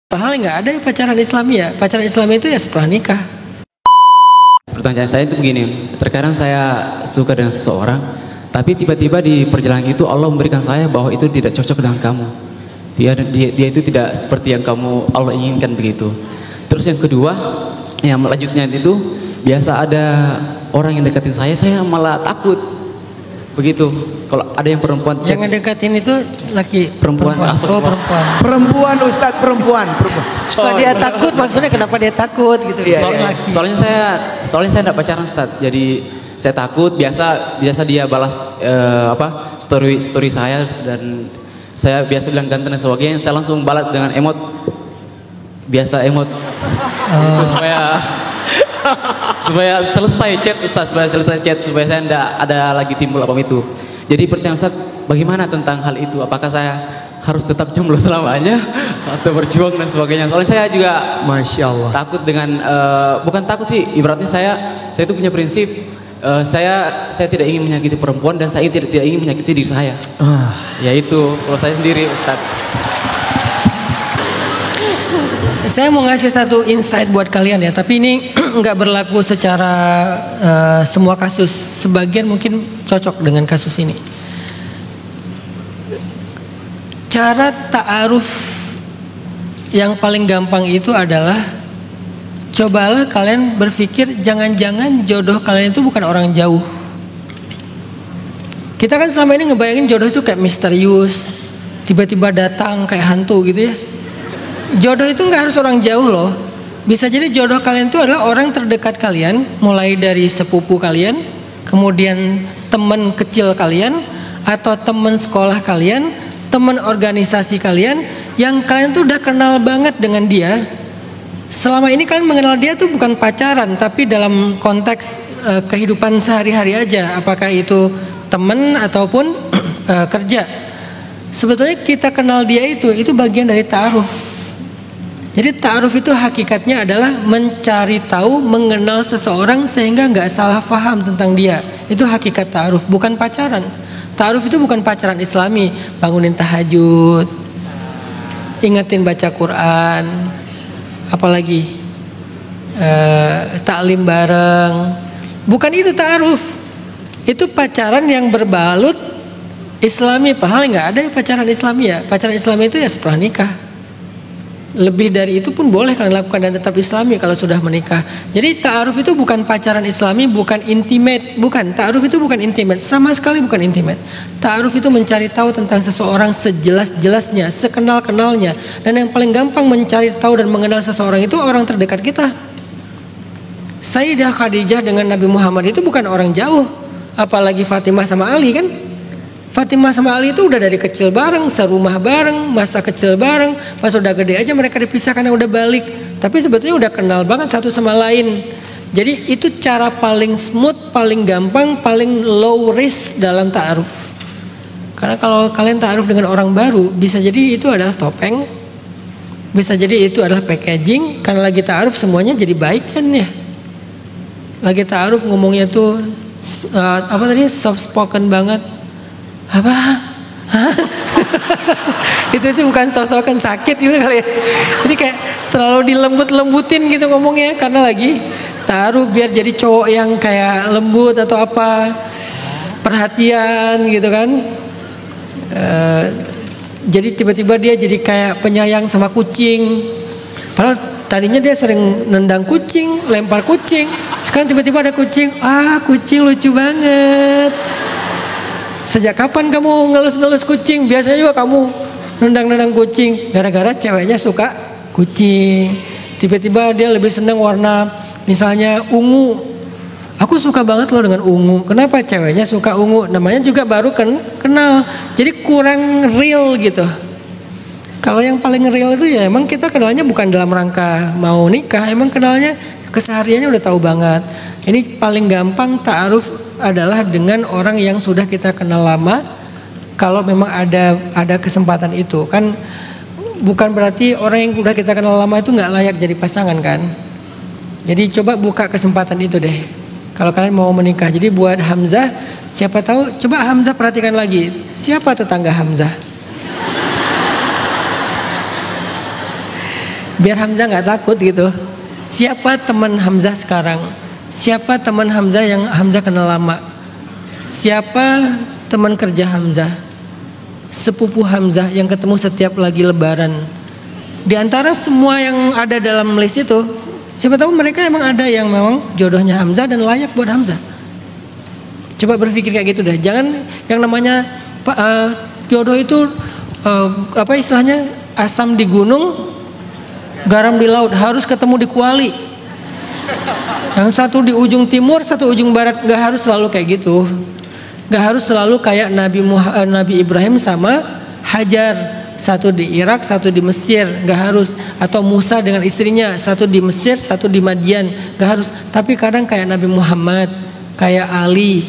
Padahal nggak ada ya pacaran Islami ya. Pacaran Islami itu ya setelah nikah. Pertanyaan saya itu begini, terkadang saya suka dengan seseorang, tapi tiba-tiba di perjalanan itu Allah memberikan saya bahwa itu tidak cocok dengan kamu. Dia itu tidak seperti yang kamu Allah inginkan begitu. Terus yang kedua, yang selanjutnya itu biasa ada orang yang deketin saya malah takut. Begitu. Kalau ada yang perempuan yang ngedekatin itu laki perempuan. Oh, perempuan. Perempuan Ustadz, perempuan. Kalau dia takut maksudnya kenapa dia takut gitu. Iya. Soalnya saya enggak pacaran Ustadz. Jadi saya takut, biasa dia balas story saya, dan saya biasa bilang ganteng dan sebagainya, saya langsung balas dengan emot. Biasa emot. Supaya selesai chat Ustaz, supaya saya enggak ada lagi timbul apa itu. Jadi pertanyaan Ustaz, bagaimana tentang hal itu? Apakah saya harus tetap jomblo selamanya atau berjuang dan sebagainya? Soalnya saya juga Masya Allah. takut dengan bukan takut sih, ibaratnya saya itu punya prinsip, saya tidak ingin menyakiti perempuan, dan saya tidak ingin menyakiti diri saya. Yaitu kalau saya sendiri Ustaz. Saya mau ngasih satu insight buat kalian ya, tapi ini nggak berlaku secara semua kasus. Sebagian mungkin cocok dengan kasus ini. Cara ta'aruf yang paling gampang itu adalah cobalah kalian berpikir jangan-jangan jodoh kalian itu bukan orang jauh. Kita kan selama ini ngebayangin jodoh itu kayak misterius, tiba-tiba datang kayak hantu gitu ya. Jodoh itu nggak harus orang jauh loh. Bisa jadi jodoh kalian itu adalah orang terdekat kalian, mulai dari sepupu kalian, kemudian teman kecil kalian, atau teman sekolah kalian, teman organisasi kalian, yang kalian tuh udah kenal banget dengan dia. Selama ini kalian mengenal dia tuh bukan pacaran, tapi dalam konteks kehidupan sehari-hari aja. Apakah itu teman ataupun kerja. Sebetulnya kita kenal dia itu bagian dari ta'aruf. Jadi ta'aruf itu hakikatnya adalah mencari tahu, mengenal seseorang sehingga nggak salah paham tentang dia. Itu hakikat ta'aruf, bukan pacaran. Ta'aruf itu bukan pacaran Islami, bangunin tahajud, ingetin baca Quran, apalagi taklim bareng. Bukan itu ta'aruf. Itu pacaran yang berbalut Islami. Padahal nggak ada ya pacaran Islami ya. Pacaran Islami itu ya setelah nikah. Lebih dari itu pun boleh kalian lakukan dan tetap Islami kalau sudah menikah. Jadi ta'aruf itu bukan pacaran Islami, bukan intimate, bukan. Ta'aruf itu bukan intimate, sama sekali bukan intimate. Ta'aruf itu mencari tahu tentang seseorang sejelas-jelasnya, sekenal-kenalnya. Dan yang paling gampang mencari tahu dan mengenal seseorang itu orang terdekat kita. Sayyidah Khadijah dengan Nabi Muhammad itu bukan orang jauh, apalagi Fatimah sama Ali kan. Fatimah sama Ali itu udah dari kecil bareng, serumah bareng, masa kecil bareng. Pas udah gede aja mereka dipisah karena udah balik. Tapi sebetulnya udah kenal banget satu sama lain. Jadi itu cara paling smooth, paling gampang, paling low risk dalam ta'aruf. Karena kalau kalian ta'aruf dengan orang baru, bisa jadi itu adalah topeng, bisa jadi itu adalah packaging. Karena lagi ta'aruf semuanya jadi baik kan ya. Lagi ta'aruf ngomongnya tuh soft spoken banget. Apa? itu bukan sosokan sakit gitu kali ya. Jadi kayak terlalu dilembut-lembutin gitu ngomongnya karena lagi taruh biar jadi cowok yang kayak lembut atau apa, perhatian gitu kan. Jadi tiba-tiba dia jadi kayak penyayang sama kucing. Padahal tadinya dia sering nendang kucing, lempar kucing. Sekarang tiba-tiba ada kucing, kucing lucu banget. Sejak kapan kamu ngelus-ngelus kucing? Biasanya juga kamu nendang-nendang kucing. Gara-gara ceweknya suka kucing. Tiba-tiba dia lebih senang warna misalnya ungu. Aku suka banget loh dengan ungu. Kenapa ceweknya suka ungu? Namanya juga baru kenal. Jadi kurang real gitu. Kalau yang paling real itu ya emang kita kenalnya bukan dalam rangka mau nikah. Emang kenalnya kesehariannya udah tahu banget. Ini paling gampang ta'aruf adalah dengan orang yang sudah kita kenal lama. Kalau memang ada kesempatan itu kan, bukan berarti orang yang sudah kita kenal lama itu nggak layak jadi pasangan kan. Jadi coba buka kesempatan itu deh kalau kalian mau menikah. Jadi buat Hamzah, siapa tahu, coba Hamzah perhatikan lagi, siapa tetangga Hamzah? biar Hamzah nggak takut gitu. Siapa teman Hamzah sekarang? Siapa teman Hamzah yang Hamzah kenal lama? Siapa teman kerja Hamzah? Sepupu Hamzah yang ketemu setiap lagi lebaran? Di antara semua yang ada dalam list itu, siapa tahu mereka emang ada yang memang jodohnya Hamzah dan layak buat Hamzah. Coba berpikir kayak gitu dah. Jangan yang namanya jodoh itu apa istilahnya, asam di gunung, garam di laut, harus ketemu di kuali. Yang satu di ujung timur, satu ujung barat. Gak harus selalu kayak gitu. Gak harus selalu kayak Nabi Ibrahim sama Hajar, satu di Irak, satu di Mesir. Gak harus. Atau Musa dengan istrinya, satu di Mesir, satu di Madian. Gak harus. Tapi kadang kayak Nabi Muhammad, kayak Ali,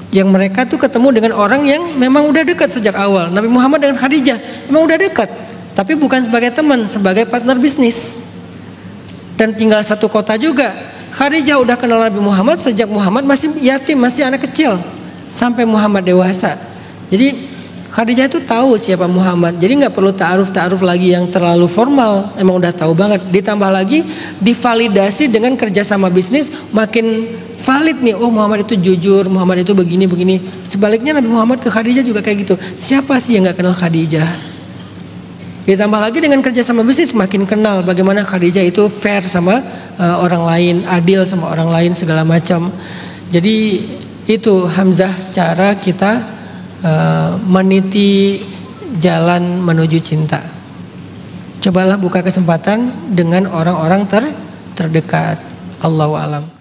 yang mereka tuh ketemu dengan orang yang memang udah dekat sejak awal. Nabi Muhammad dengan Khadijah memang udah dekat, tapi bukan sebagai teman, sebagai partner bisnis. Dan tinggal satu kota juga. Khadijah udah kenal Nabi Muhammad sejak Muhammad masih yatim, masih anak kecil, sampai Muhammad dewasa. Jadi Khadijah itu tahu siapa Muhammad. Jadi nggak perlu ta'aruf lagi yang terlalu formal. Emang udah tahu banget. Ditambah lagi divalidasi dengan kerjasama bisnis, makin valid nih. Oh, Muhammad itu jujur, Muhammad itu begini. Sebaliknya Nabi Muhammad ke Khadijah juga kayak gitu. Siapa sih yang nggak kenal Khadijah? Ditambah lagi dengan kerjasama bisnis, makin kenal bagaimana Khadijah itu fair sama orang lain, adil sama orang lain, segala macam. Jadi itu Hamzah, cara kita meniti jalan menuju cinta. Cobalah buka kesempatan dengan orang-orang terdekat. Allahu a'lam.